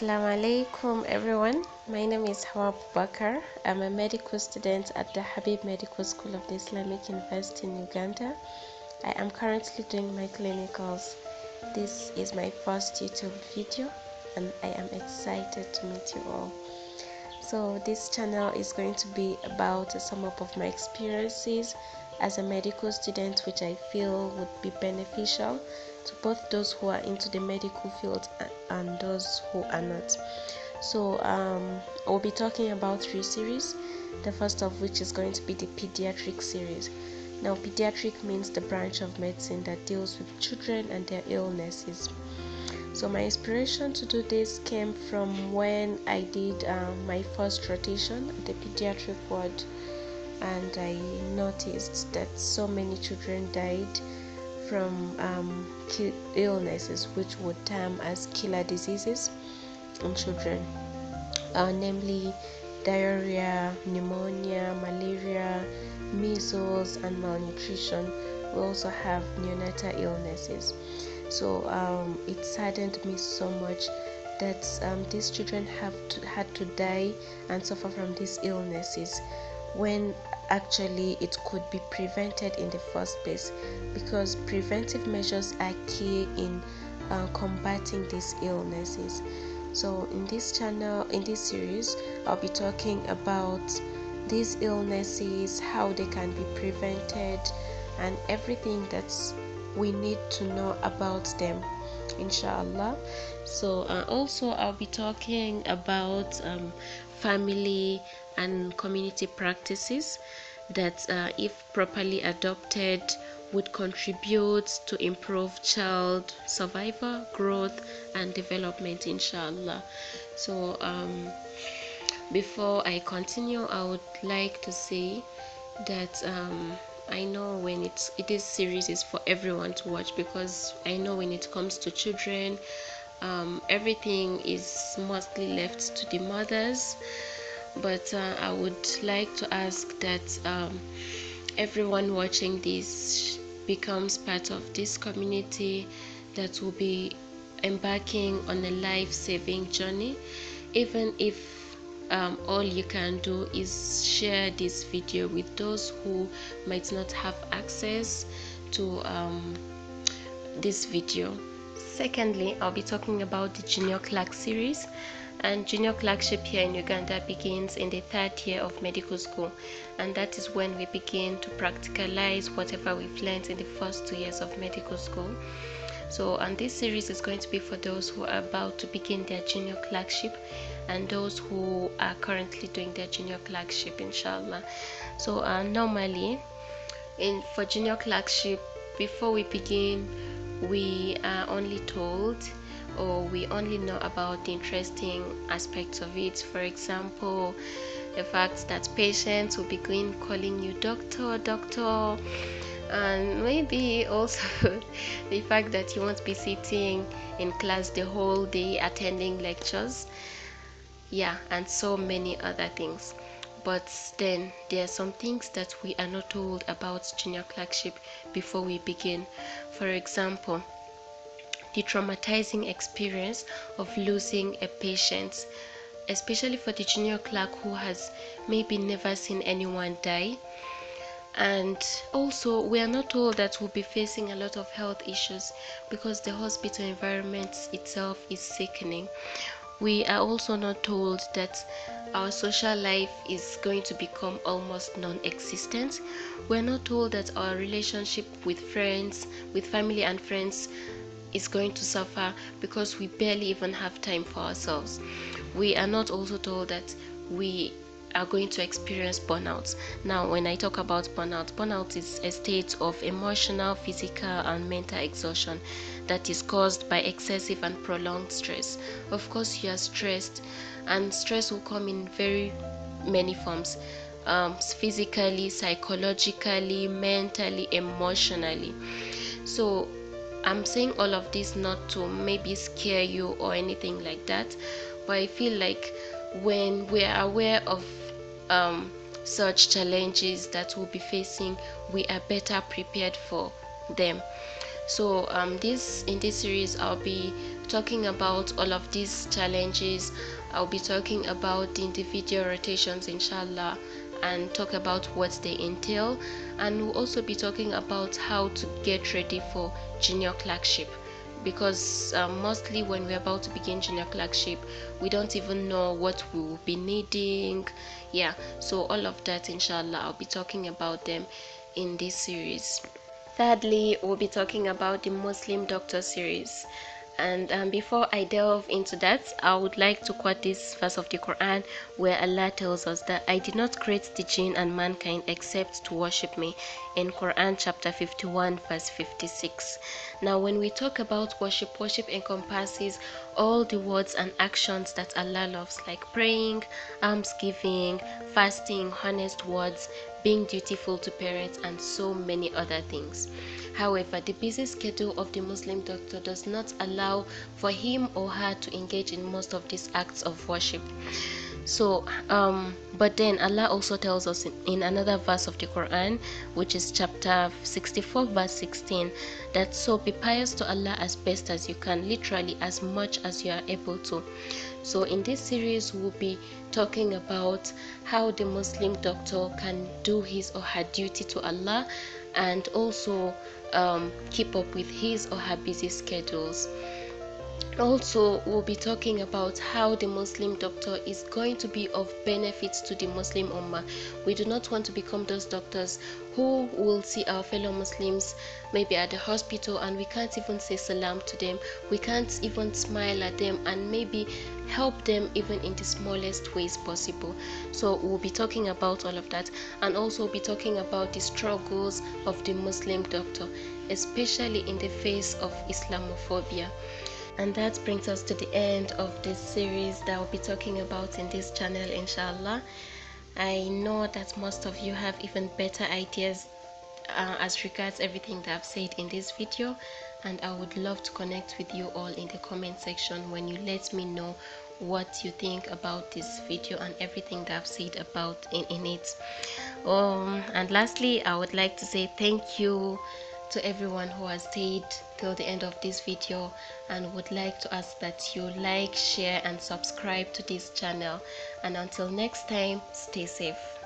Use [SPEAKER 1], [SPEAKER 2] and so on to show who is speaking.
[SPEAKER 1] Assalamu alaikum everyone. My name is Hauwa Abubakar. I'm a medical student at the Habib Medical School of the Islamic University in Uganda. I am currently doing my clinicals. This is my first YouTube video and I am excited to meet you all. So this channel is going to be about a sum up of my experiences as a medical student, which I feel would be beneficial to both those who are into the medical field and those who are not. So I'll be talking about 3 series, the first of which is going to be the pediatric series. Now, pediatric means the branch of medicine that deals with children and their illnesses. So my inspiration to do this came from when I did my first rotation at the pediatric ward, and I noticed that so many children died from illnesses which would term as killer diseases in children, namely diarrhea, pneumonia, malaria, measles, and malnutrition. We also have neonatal illnesses. So it saddened me so much that these children had to die and suffer from these illnesses, when actually it could be prevented in the first place, because preventive measures are key in combating these illnesses. So in this channel, in this series, I'll be talking about these illnesses, how they can be prevented, and everything that's we need to know about them, inshallah. So also I'll be talking about family and community practices that if properly adopted would contribute to improve child survival, growth, and development, inshallah. So before I continue, I would like to say that I know when this series is for everyone to watch, because I know when it comes to children, everything is mostly left to the mothers. But I would like to ask that everyone watching this becomes part of this community that will be embarking on a life-saving journey, even if all you can do is share this video with those who might not have access to this video. Secondly, I'll be talking about the junior clerk series, and junior clerkship here in Uganda begins in the 3rd year of medical school, and that is when we begin to practicalize whatever we've learned in the first 2 years of medical school. So, and this series is going to be for those who are about to begin their junior clerkship and those who are currently doing their junior clerkship, inshallah. So normally for junior clerkship, before we begin, we are only told, or we only know about the interesting aspects of it. For example, the fact that patients will be calling you doctor, and maybe also the fact that you won't be sitting in class the whole day attending lectures, and so many other things. But then there are some things that we are not told about junior clerkship before we begin. For example, the traumatizing experience of losing a patient, especially for the junior clerk who has maybe never seen anyone die. And also, we are not told that we'll be facing a lot of health issues because the hospital environment itself is sickening. We are also not told that our social life is going to become almost non-existent. We're not told that our relationship with friends, with family and friends, is going to suffer because we barely even have time for ourselves. We are not also told that we are going to experience burnout. Now, when I talk about burnout is a state of emotional, physical, and mental exhaustion that is caused by excessive and prolonged stress. Of course, you are stressed, and stress will come in very many forms, physically, psychologically, mentally, emotionally. So I'm saying all of this not to maybe scare you or anything like that, but I feel like when we are aware of such challenges that we'll be facing, we are better prepared for them. So this in this series I'll be talking about all of these challenges. I'll be talking about the individual rotations, inshallah, and talk about what they entail, and we'll also be talking about how to get ready for junior clerkship, because mostly when we're about to begin junior clerkship, we don't even know what we will be needing. Yeah, so all of that, inshallah, I'll be talking about them in this series. Thirdly, we'll be talking about the Muslim Doctor series. And before I delve into that, I would like to quote this verse of the Quran where Allah tells us that I did not create the jinn and mankind except to worship me, in Quran chapter 51 verse 56. Now when we talk about worship, worship encompasses all the words and actions that Allah loves, like praying, almsgiving, fasting, honest words, being dutiful to parents, and so many other things. However, the busy schedule of the Muslim doctor does not allow for him or her to engage in most of these acts of worship. So, but then Allah also tells us in another verse of the Quran, which is chapter 64 verse 16, that so be pious to Allah as best as you can, literally as much as you are able to. So in this series we'll be talking about how the Muslim doctor can do his or her duty to Allah, and also keep up with his or her busy schedules. Also, we'll be talking about how the Muslim doctor is going to be of benefit to the Muslim Ummah. We do not want to become those doctors who will see our fellow Muslims maybe at the hospital and we can't even say salam to them, we can't even smile at them and maybe help them even in the smallest ways possible. So we'll be talking about all of that, and also be talking about the struggles of the Muslim doctor, especially in the face of Islamophobia. And that brings us to the end of this series that I'll be talking about in this channel, inshallah. I know that most of you have even better ideas as regards everything that I've said in this video, and I would love to connect with you all in the comment section when you let me know what you think about this video and everything that I've said about in it. And lastly, I would like to say thank you to everyone who has stayed till the end of this video, and would like to ask that you like, share and subscribe to this channel. And until next time, stay safe.